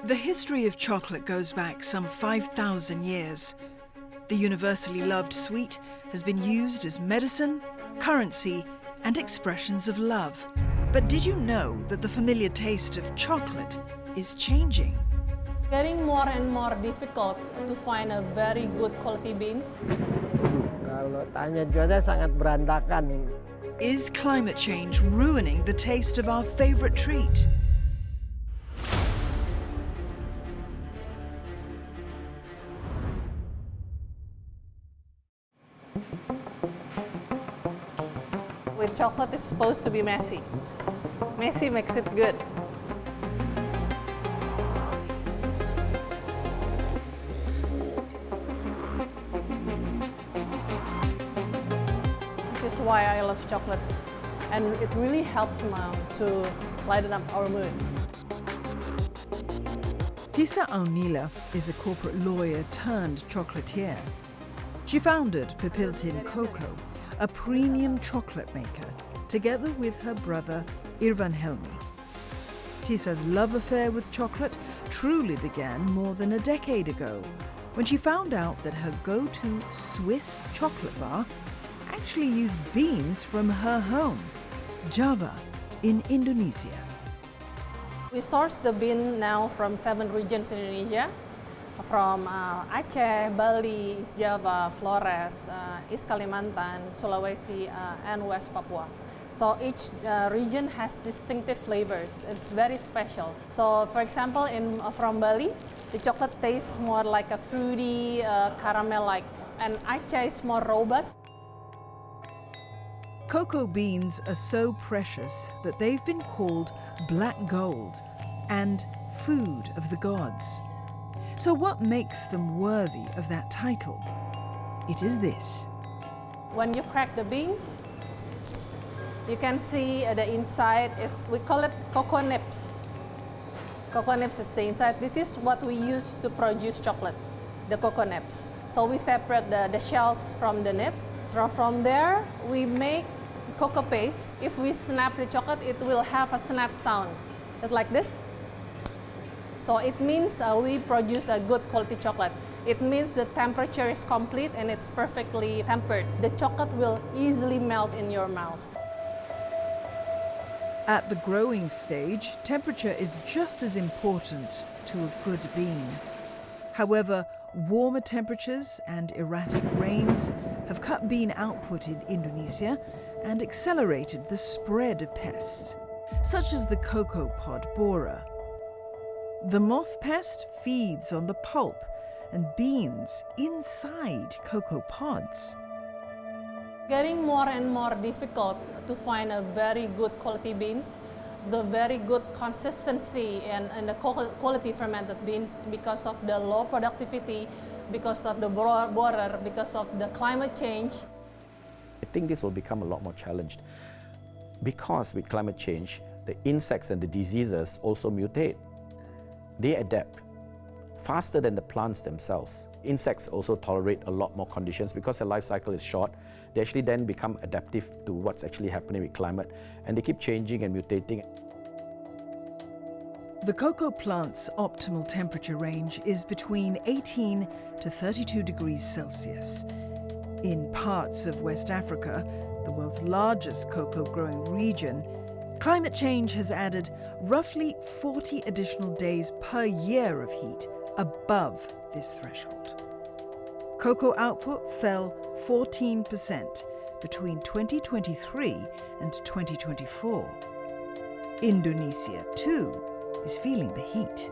The history of chocolate goes back some 5,000 years. The universally loved sweet has been used as medicine, currency, and expressions of love. But did you know that the familiar taste of chocolate is changing? It's getting more and more difficult to find a very good quality beans. Kalau tanya cuaca sangat berantakan. Is climate change ruining the taste of our favorite treat? With chocolate, it's supposed to be messy. Messy makes it good. This is why I love chocolate. And it really helps to lighten up our mood. Tisa Aunila is a corporate lawyer turned chocolatier. She founded Pipiltin Cocoa, a premium chocolate maker, together with her brother Irvan Helmi. Tisa's love affair with chocolate truly began more than a decade ago, when she found out that her go-to Swiss chocolate bar actually used beans from her home, Java, in Indonesia. We source the bean now from 7 regions in Indonesia, from Aceh, Bali, East Java, Flores, East Kalimantan, Sulawesi, and West Papua. So each region has distinctive flavors. It's very special. So for example, from Bali, the chocolate tastes more like a fruity, caramel-like, and Aceh is more robust. Cocoa beans are so precious that they've been called black gold and food of the gods. So what makes them worthy of that title? It is this. When you crack the beans, you can see the inside we call it cocoa nibs. Cocoa nibs is the inside. This is what we use to produce chocolate, the cocoa nibs. So we separate the shells from the nibs. So from there, we make cocoa paste. If we snap the chocolate, it will have a snap sound, like this. So it means we produce a good quality chocolate. It means the temperature is complete and it's perfectly tempered. The chocolate will easily melt in your mouth. At the growing stage, temperature is just as important to a good bean. However, warmer temperatures and erratic rains have cut bean output in Indonesia and accelerated the spread of pests, such as the cocoa pod borer. The moth pest feeds on the pulp and beans inside cocoa pods. Getting more and more difficult to find a very good quality beans, the very good consistency and the quality fermented beans because of the low productivity, because of the borer, because of the climate change. I think this will become a lot more challenged because with climate change, the insects and the diseases also mutate. They adapt faster than the plants themselves. Insects also tolerate a lot more conditions because their life cycle is short. They actually then become adaptive to what's actually happening with climate, and they keep changing and mutating. The cocoa plant's optimal temperature range is between 18 to 32 degrees Celsius. In parts of West Africa, the world's largest cocoa growing region, climate change has added roughly 40 additional days per year of heat above this threshold. Cocoa output fell 14% between 2023 and 2024. Indonesia, too, is feeling the heat.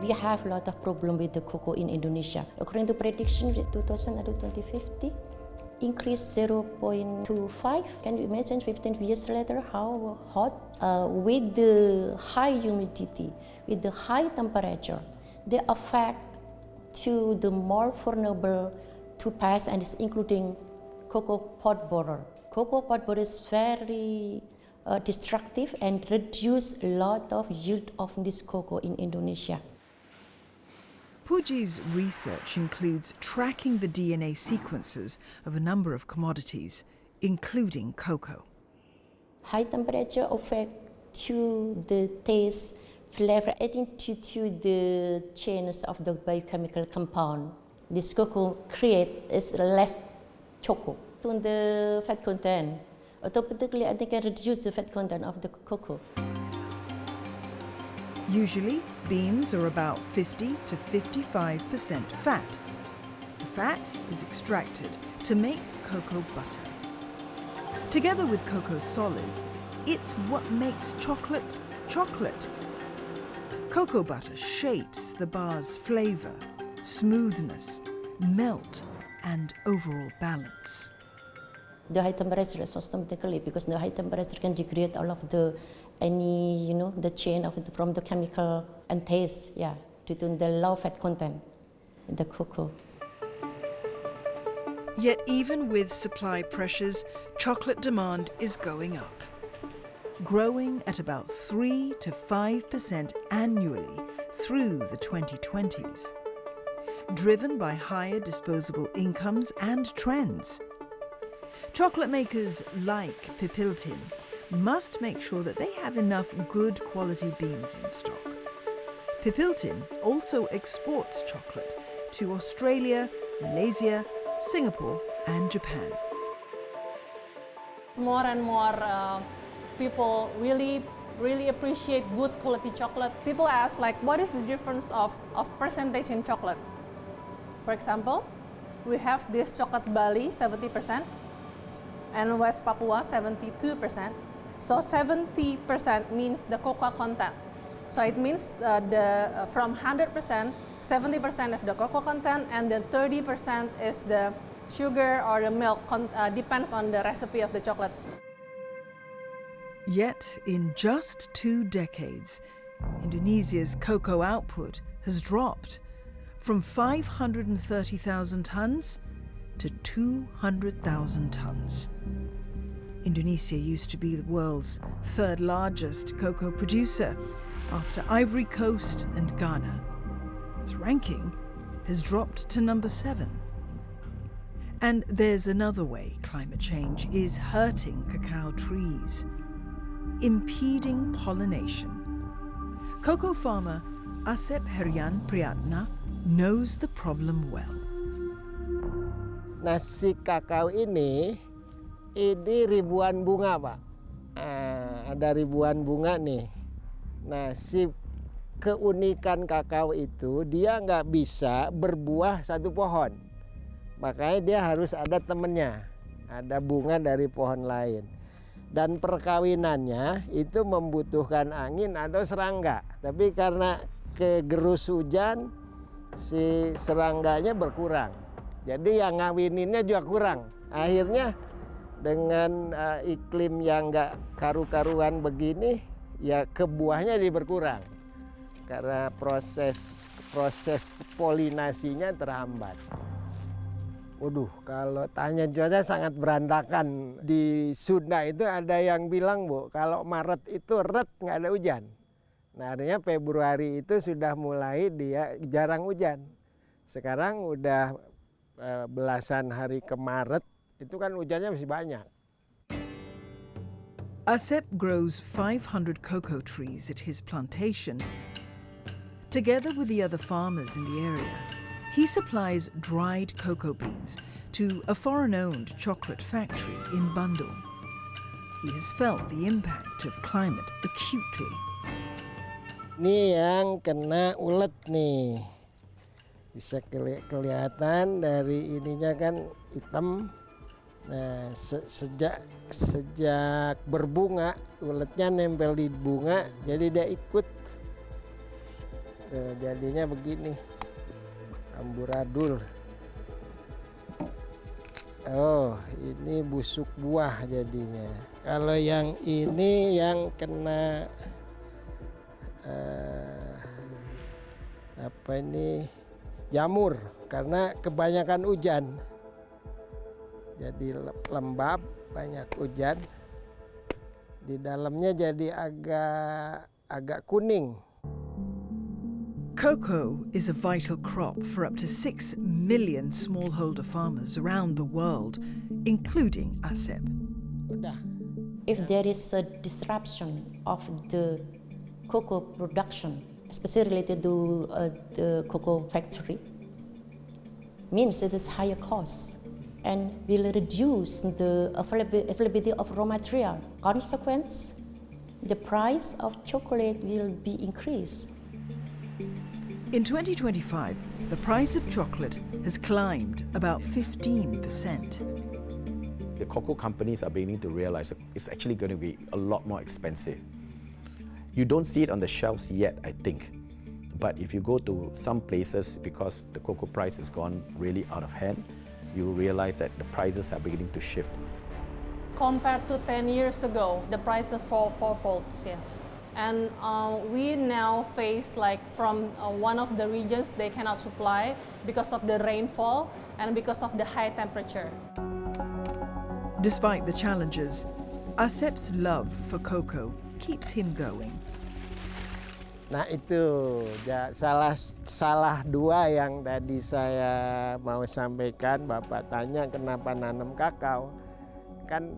We have a lot of problem with the cocoa in Indonesia. According to prediction, 2000 to 2050, increase 0.25. Can you imagine 15 years later how hot? With the high humidity, with the high temperature, they affect to the more vulnerable to pests, and it's including cocoa pod borer. Cocoa pod borer is very destructive and reduce a lot of yield of this cocoa in Indonesia. Puji's research includes tracking the DNA sequences of a number of commodities, including cocoa. High temperature affect to the taste flavor, I think due to the change of the biochemical compound, this cocoa create is less chocolate on the fat content. Automatically, I think I reduce the fat content of the cocoa. Usually, beans are about 50 to 55% fat. The fat is extracted to make cocoa butter. Together with cocoa solids, it's what makes chocolate chocolate. Cocoa butter shapes the bar's flavor, smoothness, melt, and overall balance. The high temperature is automatically because the high temperature can degrade all of the the chain of from the chemical and taste, due to the low fat content in the cocoa. Yet even with supply pressures, chocolate demand is going up, growing at about 3 to 5% annually through the 2020s, driven by higher disposable incomes and trends. Chocolate makers like Pipiltin must make sure that they have enough good quality beans in stock. Pipiltin also exports chocolate to Australia, Malaysia, Singapore and Japan. More and more people really appreciate good quality chocolate. People ask, like, what is the difference of percentage in chocolate? For example, we have this chocolate Bali, 70%, and West Papua, 72%. So 70% means the cocoa content. So it means from 100%, 70% of the cocoa content, and then 30% is the sugar or the milk, depends on the recipe of the chocolate. Yet, in just 2 decades, Indonesia's cocoa output has dropped from 530,000 tons to 200,000 tons. Indonesia used to be the world's 3rd largest cocoa producer after Ivory Coast and Ghana. Its ranking has dropped to number 7. And there's another way climate change is hurting cacao trees, impeding pollination. Cocoa farmer Asep Herian Priyatna knows the problem well. Nah, si kakao ini ribuan bunga, Pak. Ada ribuan bunga nih. Nah, si keunikan kakao itu dia nggak bisa berbuah satu pohon. Makanya dia harus ada temennya, ada bunga dari pohon lain. Dan perkawinannya itu membutuhkan angin atau serangga. Tapi karena kegerus hujan, si serangganya berkurang. Jadi yang ngawininnya juga kurang. Akhirnya dengan iklim yang nggak karu-karuan begini, ya kebuahnya jadi berkurang. Karena proses polinasinya terhambat. Waduh, kalau tanya cuaca sangat berantakan. Di Sunda itu ada yang bilang, Bu, kalau Maret itu nggak ada hujan. Nah, artinya Februari itu sudah mulai dia jarang hujan. Sekarang udah belasan hari ke Maret, itu kan hujannya masih banyak. Asep grows 500 cocoa trees at his plantation. Together with the other farmers in the area, he supplies dried cocoa beans to a foreign-owned chocolate factory in Bandung. He has felt the impact of climate acutely. Ini yang kena ulet nih. Bisa kelihatan dari ininya kan hitam. Nah, sejak berbunga, uletnya nempel di bunga, jadi dia ikut. Jadinya begini, amburadul. Oh, ini busuk buah jadinya. Kalau yang ini yang kena jamur karena kebanyakan hujan. Jadi lembab, banyak hujan. Di dalamnya jadi agak kuning. Cocoa is a vital crop for up to 6 million smallholder farmers around the world, including Asep. Udah. If there is a disruption of the cocoa production, especially related to the cocoa factory, means it is higher cost and will reduce the availability of raw material. Consequence, the price of chocolate will be increased. In 2025, the price of chocolate has climbed about 15%. The cocoa companies are beginning to realize that it's actually going to be a lot more expensive. You don't see it on the shelves yet, I think. But if you go to some places, because the cocoa price has gone really out of hand, you will realize that the prices are beginning to shift. Compared to 10 years ago, the price of fourfold, yes. And we now face, like, from one of the regions they cannot supply because of the rainfall and because of the high temperature. Despite the challenges, Asep's love for cocoa keeps him going. Nah itu salah dua yang tadi saya mau sampaikan. Bapak tanya kenapa nanam kakao. Kan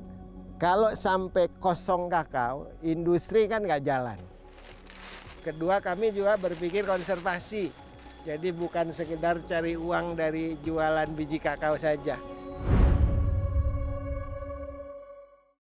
kalau sampai kosong kakao, industri kan nggak jalan. Kedua, kami juga berpikir konservasi. Jadi bukan sekedar cari uang dari jualan biji kakao saja.